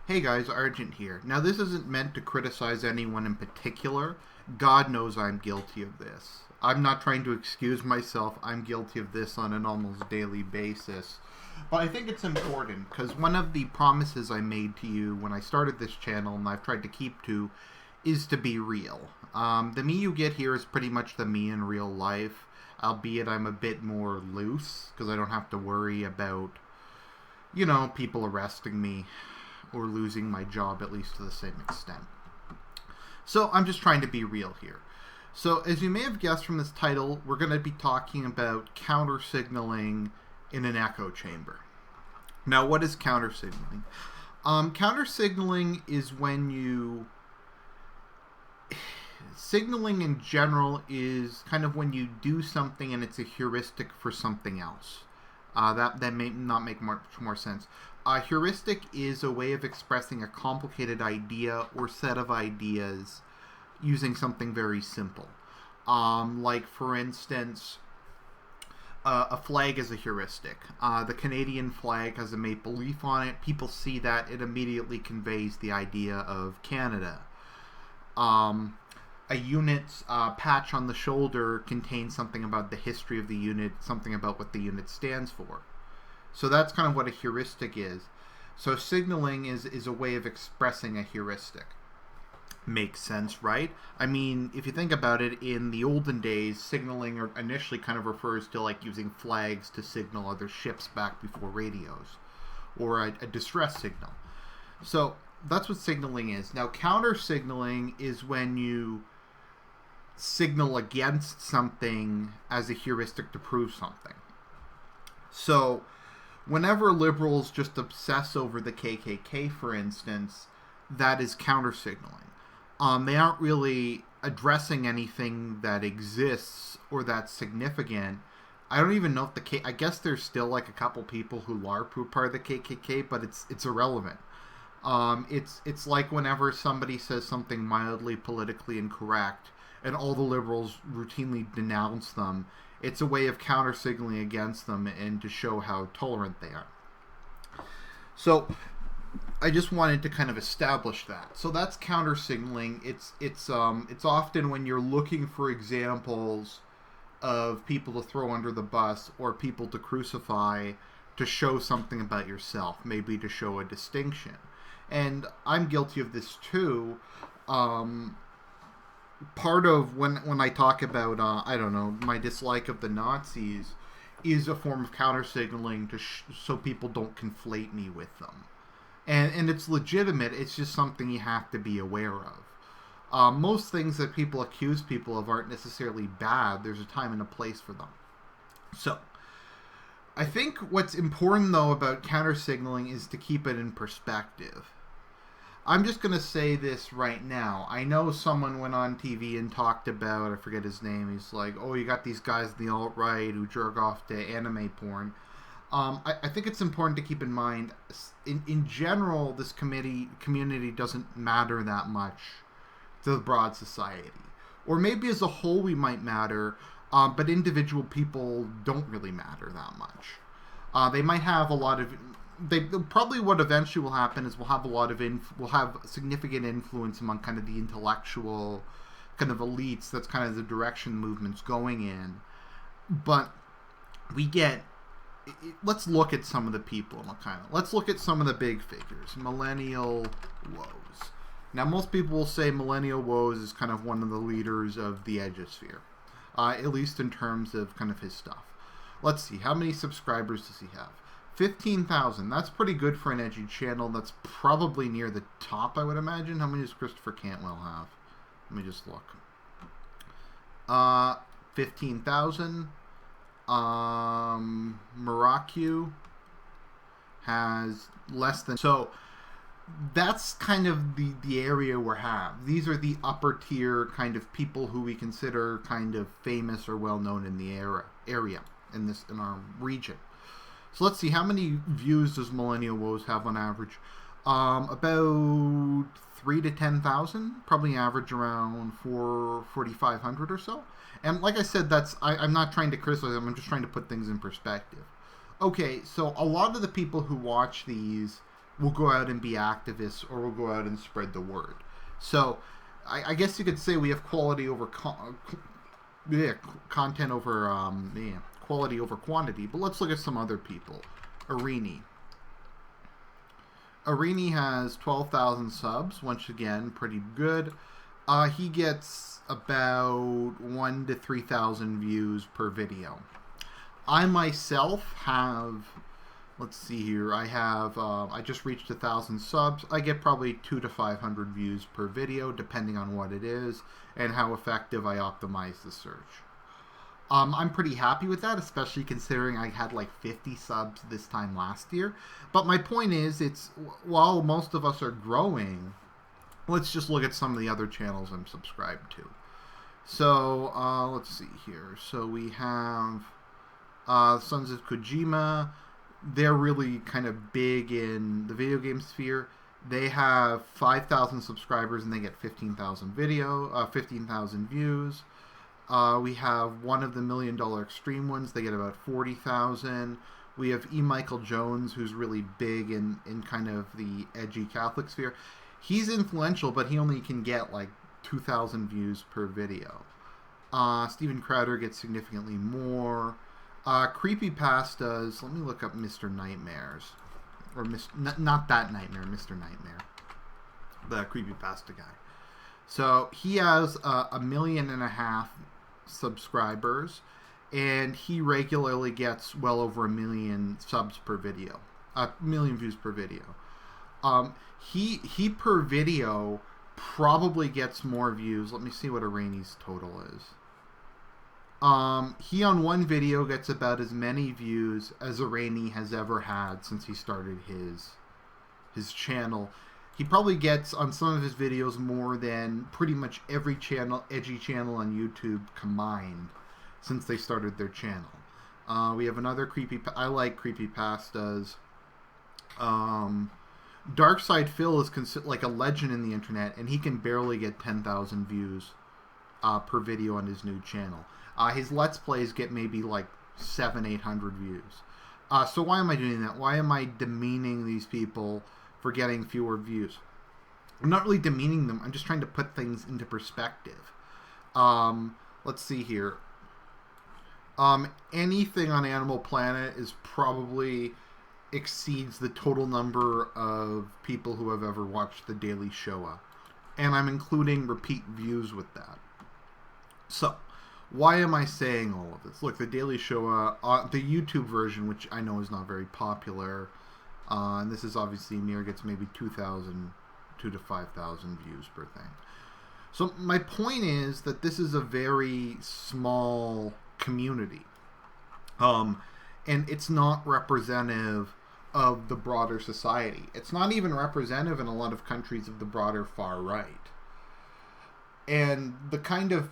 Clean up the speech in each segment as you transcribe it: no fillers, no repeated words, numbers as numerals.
Hey guys, Argent here. Now, this isn't meant to criticize anyone in particular. God knows I'm guilty of this. I'm not trying to excuse myself. I'm guilty of this on an almost daily basis. But I think it's important because one of the promises I made to you when I started this channel and I've tried to keep to is to be real. The me you get here is pretty much the me in real life, albeit I'm a bit more loose because I don't have to worry about, people arresting me or losing my job, at least to the same extent. So I'm just trying to be real here. So as you may have guessed from this title, we're going to be talking about counter signaling in an echo chamber. Now, what is counter signaling? Counter signaling is when you... Signaling in general is kind of when you do something and it's a heuristic for something else. That may not make much more sense. A heuristic is a way of expressing a complicated idea or set of ideas using something very simple. Like, for instance, a flag is a heuristic. The Canadian flag has a maple leaf on it. People see that. It immediately conveys the idea of Canada. A unit's patch on the shoulder contains something about the history of the unit, something about what the unit stands for. So that's kind of what a heuristic is. So signaling is a way of expressing a heuristic. Makes sense, right? I mean, if you think about it, in the olden days, signaling initially kind of refers to like using flags to signal other ships back before radios, or a distress signal. So that's what signaling is. Now, counter signaling is when you signal against something as a heuristic to prove something. So whenever liberals just obsess over the KKK, for instance, that is counter signaling. They aren't really addressing anything that exists or that's significant. I don't even know if I guess there's still like a couple people who are part of the KKK, but it's irrelevant. It's like whenever somebody says something mildly politically incorrect and all the liberals routinely denounce them, it's a way of counter-signaling against them and to show how tolerant they are. So I just wanted to kind of establish that. So that's counter-signaling. It's often when you're looking for examples of people to throw under the bus or people to crucify to show something about yourself, maybe to show a distinction. And I'm guilty of this too. Part of when I talk about, my dislike of the Nazis is a form of counter-signaling so people don't conflate me with them. And it's legitimate, it's just something you have to be aware of. Most things that people accuse people of aren't necessarily bad. There's a time and a place for them. So, I think what's important, though, about counter-signaling is to keep it in perspective. I'm just going to say this right now. I know someone went on TV and talked about, I forget his name, he's like, oh, you got these guys in the alt-right who jerk off to anime porn. I think it's important to keep in mind, in general, this community doesn't matter that much to the broad society. Or maybe as a whole we might matter, but individual people don't really matter that much. They might have a lot of... probably what eventually will happen is we'll have significant influence among kind of the intellectual kind of elites. That's kind of the direction the movement's going in. But let's look at some of the people. Let's look at some of the big figures. Millennial Woes. Now, most people will say Millennial Woes is kind of one of the leaders of the Edgosphere, at least in terms of kind of his stuff. Let's see, how many subscribers does he have? 15,000. That's pretty good for an edgy channel. That's probably near the top, I would imagine. How many does Christopher Cantwell have? Let me just look. 15,000. Maracu has less than... So that's kind of the area we have. These are the upper tier kind of people who we consider kind of famous or well known in the area in our region. So let's see, how many views does Millennial Woes have on average? About 3 to 10,000, probably average around 4,500 or so. And like I said, I'm not trying to criticize them, I'm just trying to put things in perspective. Okay, so a lot of the people who watch these will go out and be activists or will go out and spread the word. So I guess you could say we have quality over content over quality over quantity. But let's look at some other people. Arini has 12,000 subs. Once again, pretty good. He gets about 1,000 to 3,000 views per video. I myself have, let's see here, I just reached 1,000 subs. I get probably 200 to 500 views per video, depending on what it is and how effective I optimize the search. I'm pretty happy with that, especially considering I had like 50 subs this time last year. But my point is, while most of us are growing, let's just look at some of the other channels I'm subscribed to. So let's see here. So we have Sons of Kojima. They're really kind of big in the video game sphere. They have 5,000 subscribers and they get 15,000 views. We have one of the $1 Million Extreme ones. They get about 40,000. We have E. Michael Jones, who's really big in kind of the edgy Catholic sphere. He's influential, but he only can get like 2,000 views per video. Steven Crowder gets significantly more. Creepypastas, let me look up Mr. Nightmares. Or not that Nightmare, Mr. Nightmare. The Creepypasta guy. So he has 1.5 million subscribers, and he regularly gets well over 1 million subs per video. 1 million views per video. He per video probably gets more views. Let me see what Arani's total is. He on one video gets about as many views as Arani has ever had since he started his channel. He probably gets on some of his videos more than pretty much every edgy channel on YouTube combined since they started their channel. We have another I like creepypastas. Darkside Phil is like a legend in the internet, and he can barely get 10,000 views per video on his new channel. His Let's Plays get maybe like 700-800 views. So why am I doing that? Why am I demeaning these people for getting fewer views? I'm not really demeaning them. I'm just trying to put things into perspective. Let's see here. Anything on Animal Planet is probably exceeds the total number of people who have ever watched The Daily Show. And I'm including repeat views with that. So, why am I saying all of this? Look, The Daily Show, the YouTube version, which I know is not very popular, and this is obviously gets maybe 2,000 to 5,000 views per thing. So my point is that this is a very small community, and it's not representative of the broader society. It's not even representative in a lot of countries of the broader far right. And the kind of,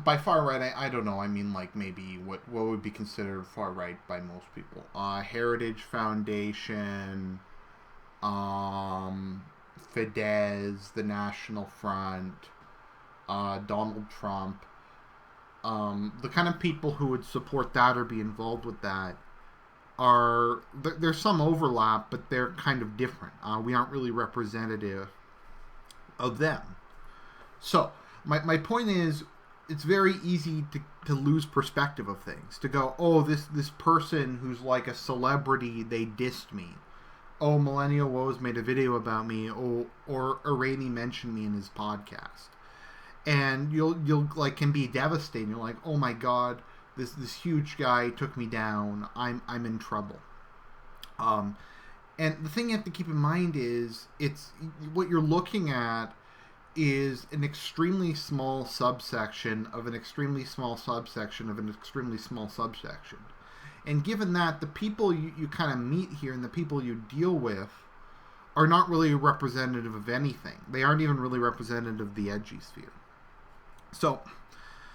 by far right, I don't know, I mean like maybe what would be considered far right by most people. Heritage Foundation, Fidesz, the National Front, Donald Trump. The kind of people who would support that or be involved with that there's some overlap, but they're kind of different. We aren't really representative of them. So, my point is, it's very easy to lose perspective of things. To go, oh, this person who's like a celebrity, they dissed me. Oh, Millennial Woes made a video about me. Oh, or Arani mentioned me in his podcast. And you'll like can be devastated. You're like, oh my god, this huge guy took me down. I'm in trouble. And the thing you have to keep in mind is it's what you're looking at is an extremely small subsection of an extremely small subsection of an extremely small subsection. And given that, the people you kind of meet here and the people you deal with are not really representative of anything. They aren't even really representative of the edgy sphere. So,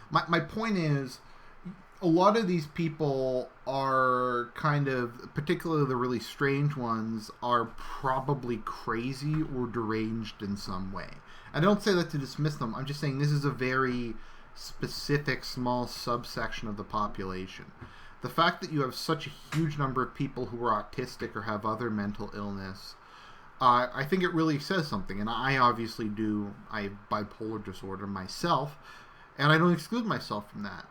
my point is, a lot of these people are kind of, particularly the really strange ones, are probably crazy or deranged in some way. I don't say that to dismiss them. I'm just saying this is a very specific, small subsection of the population. The fact that you have such a huge number of people who are autistic or have other mental illness I think it really says something. And I obviously do. I have bipolar disorder myself, and I don't exclude myself from that.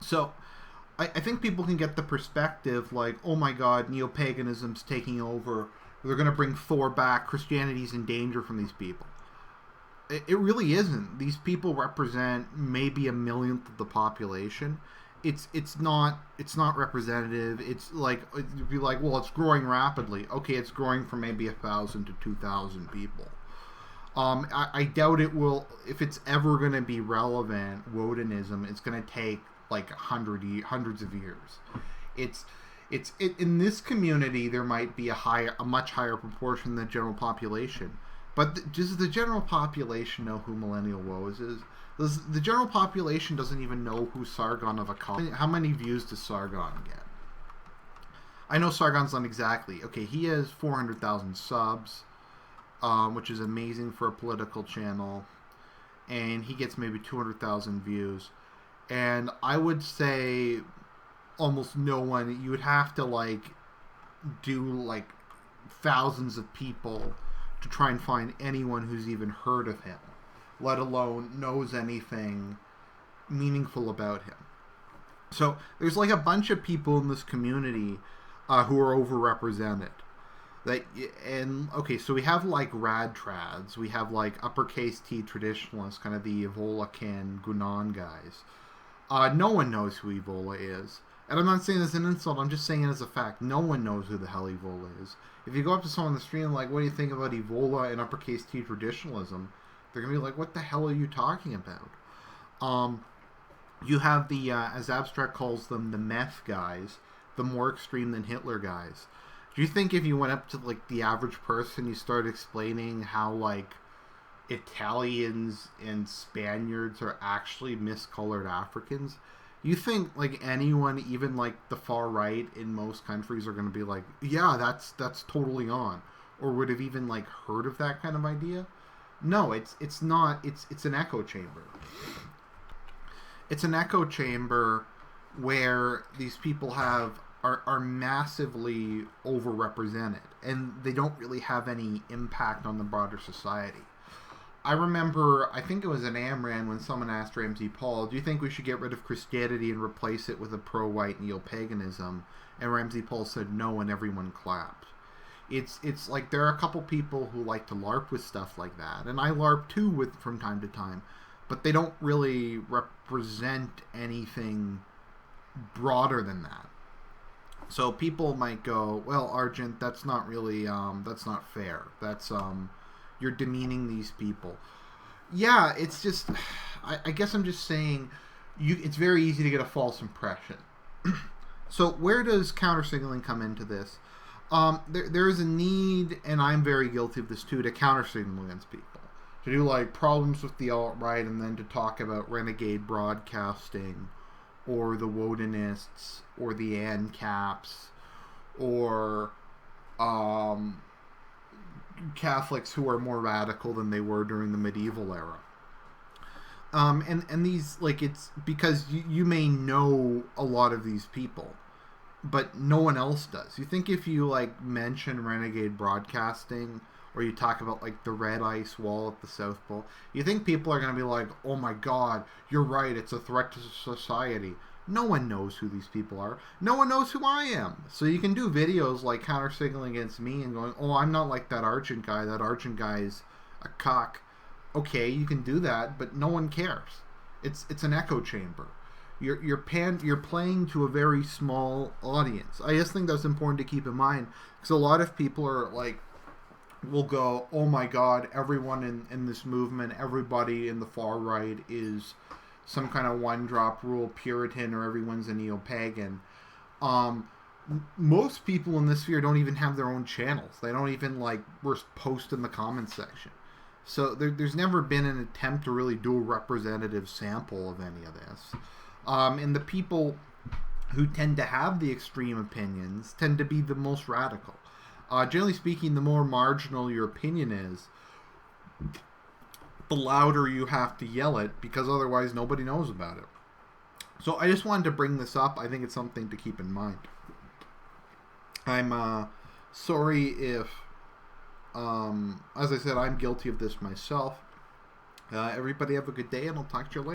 So I think people can get the perspective like, oh my God, neo-paganism's taking over. They're going to bring Thor back. Christianity's in danger from these people. It really isn't. These people represent maybe a millionth of the population. It's not representative. It's like, it'd be like, well, it's growing rapidly. Okay, it's growing from maybe 1,000 to 2,000 people. I doubt it will. If it's ever going to be relevant, Wodenism, it's going to take like hundreds of years. It's in this community there might be a much higher proportion than the general population. But does the general population know who Millennial Woes is? The general population doesn't even know who Sargon of Akkad. How many views does Sargon get? I know Sargon's not exactly. Okay, he has 400,000 subs, which is amazing for a political channel. And he gets maybe 200,000 views. And I would say almost no one. You would have to like do like thousands of people to try and find anyone who's even heard of him, let alone knows anything meaningful about him. So there's like a bunch of people in this community who are overrepresented. And okay, so we have like rad trads, we have like uppercase T traditionalists, kind of the Evolacan Gunan guys. No one knows who Evola is. And I'm not saying this as an insult, I'm just saying it as a fact. No one knows who the hell Evola is. If you go up to someone on the street and like, what do you think about Evola and uppercase T traditionalism? They're going to be like, what the hell are you talking about? You have the, as Abstract calls them, the meth guys, the more extreme than Hitler guys. Do you think if you went up to like the average person, you started explaining how like Italians and Spaniards are actually miscolored Africans, you think like anyone, even like the far right in most countries, are going to be like, yeah, that's totally on, or would have even like heard of that kind of idea? No, it's not. It's an echo chamber. It's an echo chamber where these people are massively overrepresented, and they don't really have any impact on the broader society. I remember, I think it was an AmRan when someone asked Ramsey Paul, do you think we should get rid of Christianity and replace it with a pro-white neo-paganism? And Ramsey Paul said no, and everyone clapped. It's like there are a couple people who like to LARP with stuff like that, and I LARP too from time to time, but they don't really represent anything broader than that. So people might go, well, Argent, that's not really, that's not fair. That's, you're demeaning these people. Yeah, it's just, I guess I'm just saying, it's very easy to get a false impression. So where does counter-signaling come into this? There is a need, and I'm very guilty of this too, to counter-signal against people. To do like problems with the alt-right and then to talk about renegade broadcasting or the Wodenists or the ANCAPs or Catholics who are more radical than they were during the medieval era. And these, like, it's because you may know a lot of these people, but no one else does. You think if you, like, mention renegade broadcasting or you talk about, like, the red ice wall at the South Pole, you think people are going to be like, oh my God, you're right, it's a threat to society. No one knows who these people are. No one knows who I am. So you can do videos like counter-signaling against me and going, oh, I'm not like that Argent guy. That Argent guy's a cock. Okay, you can do that, but no one cares. It's an echo chamber. You're playing to a very small audience. I just think that's important to keep in mind, because a lot of people are like, will go, oh my God, everyone in this movement, everybody in the far right is some kind of one-drop rule Puritan, or everyone's a neo-pagan. Most people in this sphere don't even have their own channels. They don't even like post in the comments section. So there's never been an attempt to really do a representative sample of any of this. And the people who tend to have the extreme opinions tend to be the most radical. Generally speaking, the more marginal your opinion is, the louder you have to yell it, because otherwise nobody knows about it. So I just wanted to bring this up. I think it's something to keep in mind. I'm sorry if As I said, I'm guilty of this myself. Everybody have a good day, and I'll talk to you later.